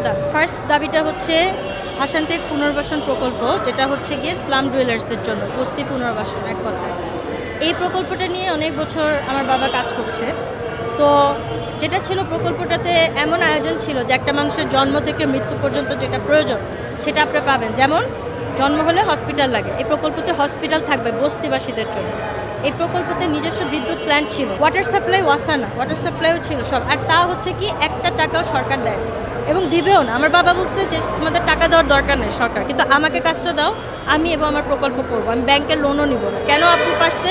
দাবি। ফার্স্ট দাবিটা হচ্ছে ভাসানটেক পুনর্বাসন প্রকল্প, যেটা হচ্ছে গিয়ে স্লাম ডুয়েলার্সদের জন্য বস্তি পুনর্বাসন এক কথায়। এই প্রকল্পটা নিয়ে অনেক বছর আমার বাবা কাজ করছে। তো যেটা ছিল প্রকল্পটাতে এমন আয়োজন ছিল যে একটা মানুষের জন্ম থেকে মৃত্যু পর্যন্ত যেটা প্রয়োজন সেটা আপনি পাবেন। যেমন জন্ম হলে হসপিটাল লাগে, এই প্রকল্পতে হসপিটাল থাকবে বস্তিবাসীদের জন্য। এই প্রকল্পতে নিজস্ব বিদ্যুৎ প্ল্যান্ট ছিল, ওয়াটার সাপ্লাই ওয়াসানা ওয়াটার সাপ্লাইও ছিল সব। আর তা হচ্ছে কি একটা টাকাও সরকার দেয় এবং দিবেও না। আমার বাবা বলছে যে তোমাদের টাকা দেওয়ার দরকার নেই সরকার, কিন্তু আমাকে কাজটা দাও, আমি এবং আমার প্রকল্প করবো, আমি ব্যাংকের লোনও নিব না। কেন আপু পারছে?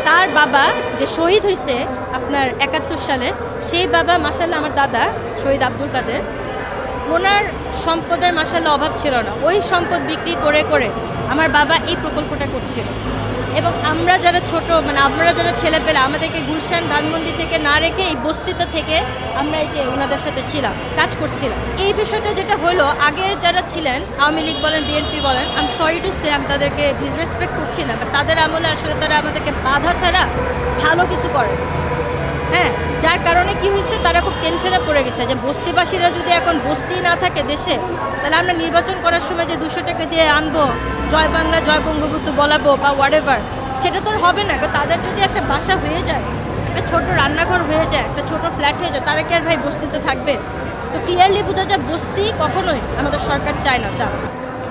তার বাবা যে শহীদ হয়েছে আপনার 71 সালে, সেই বাবা মাশাআল্লাহ আমার দাদা শহীদ আব্দুল কাদের, ওনার সম্পদের মাশাআল্লাহ অভাব ছিল না। ওই সম্পদ বিক্রি করে করে আমার বাবা এই প্রকল্পটা করছিল। এবং আমরা যারা ছোট আমরা যারা ছেলে পেলে আমাদেরকে গুলশান ধানমন্ডি থেকে না রেখে এই বস্তিতে থেকে আমরা এই যে ওনাদের সাথে ছিলাম, কাজ করছিলাম। এই বিষয়টা যেটা হলো, আগে যারা ছিলেন আওয়ামী লীগ বলেন বিএনপি বলেন, আমি সরি টু সে আমি তাদেরকে ডিসরেসপেক্ট করছি না, বাট তাদের আমলে আসলে তারা আমাদেরকে বাধা ছাড়া ভালো কিছু করে। হ্যাঁ, যার কারণে কি হয়েছে, তারা খুব টেনশনে পড়ে গেছে যে বস্তিবাসীরা যদি এখন বস্তি না থাকে দেশে, তাহলে আমরা নির্বাচন করার সময় যে 200 টাকা দিয়ে আনবো, জয় বাংলা জয় বঙ্গবন্ধু বলাবো বা হোয়াটএভার, সেটা তো হবে না। তাদের যদি একটা বাসা হয়ে যায়, একটা ছোট রান্নাঘর হয়ে যায়, একটা ছোট ফ্ল্যাট হয়ে যায়, তারা কি আর ভাই বস্তিতে থাকবে? তো ক্লিয়ারলি বোঝা যায় বস্তি কখনোই আমাদের সরকার চায় না।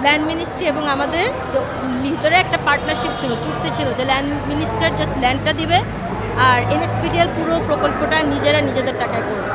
ল্যান্ড মিনিস্ট্রি এবং আমাদের যে ভিতরে একটা পার্টনারশিপ ছিল, চুক্তি ছিল যে ল্যান্ড মিনিস্টার জাস্ট ল্যান্ডটা দিবে আর এনএসপিডিএল পুরো প্রকল্পটা নিজেরা নিজেদের টাকায় করবে।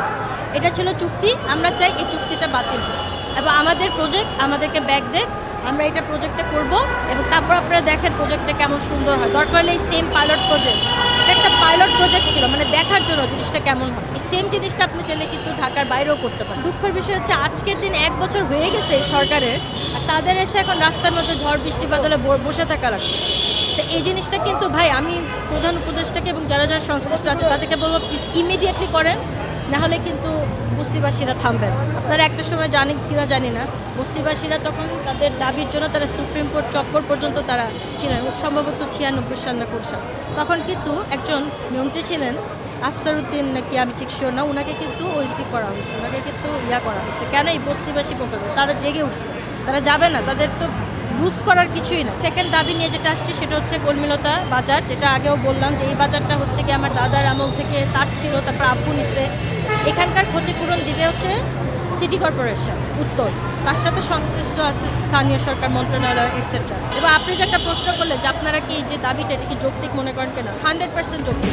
এটা ছিল চুক্তি। আমরা চাই এই চুক্তিটা বাতিল হোক এবং আমাদের প্রজেক্ট আমাদেরকে ব্যাক দেখ, আমরা এটা প্রজেক্টটা করব এবং তারপর আপনারা দেখেন প্রজেক্টটা কেমন সুন্দর হয়। দরকার হলে এই সেম পাইলট প্রজেক্ট, এটা একটা পাইলট প্রজেক্ট ছিল, দেখার জন্য জিনিসটা কেমন হয়। এই সেম জিনিসটা আপনি চাইলে কিন্তু ঢাকার বাইরেও করতে পারেন। দুঃখের বিষয় হচ্ছে আজকের দিন 1 বছর হয়ে গেছে সরকারের, আর তাদের এসে এখন রাস্তার মধ্যে ঝড় বৃষ্টি বাদলে বসে থাকা লাগতেছে। তো এই জিনিসটা কিন্তু ভাই আমি প্রধান উপদেষ্টাকে এবং যারা যারা সংশ্লিষ্ট আছে তাদেরকে বলবো প্লিজ ইমিডিয়েটলি করেন, নাহলে কিন্তু বস্তিবাসীরা থামবেন। আপনারা একটা সময় জানেন কিনা জানি না, বস্তিবাসীরা তখন তাদের দাবির জন্য তারা সুপ্রিম কোর্ট চক্কর পর্যন্ত তারা ছিলেন, সম্ভবত 96 সাল না কোন সাল। তখন কিন্তু একজন মন্ত্রী ছিলেন আফসারউদ্দিন নাকি, আমি ঠিক শিওর না, ওনাকে কিন্তু ওএসডি করা হয়েছে, ওনাকে কিন্তু করা হয়েছে। কেন? এই বস্তিবাসী প্রকল্প তারা জেগে উঠছে, তারা যাবে না, তাদের তো লুজ করার কিছুই না। সেকেন্ড দাবি নিয়ে যেটা আসছে সেটা হচ্ছে কলমিলতা বাজার, যেটা আগেও বললাম যে এই বাজারটা হচ্ছে কি আমার দাদার আমল থেকে তার ছিল, তারপর আব্বু নিছে। এখানকার ক্ষতিপূরণ দিবে হচ্ছে সিটি কর্পোরেশন উত্তর, তার সাথে সংশ্লিষ্ট আছে স্থানীয় সরকার মন্ত্রণালয় এটসেট্রা। এবার আপনি যে একটা প্রশ্ন করলেন যে আপনারা কি যে দাবিটা এটা কি যৌক্তিক মনে করেন কিনা, 100% যৌক্তিক।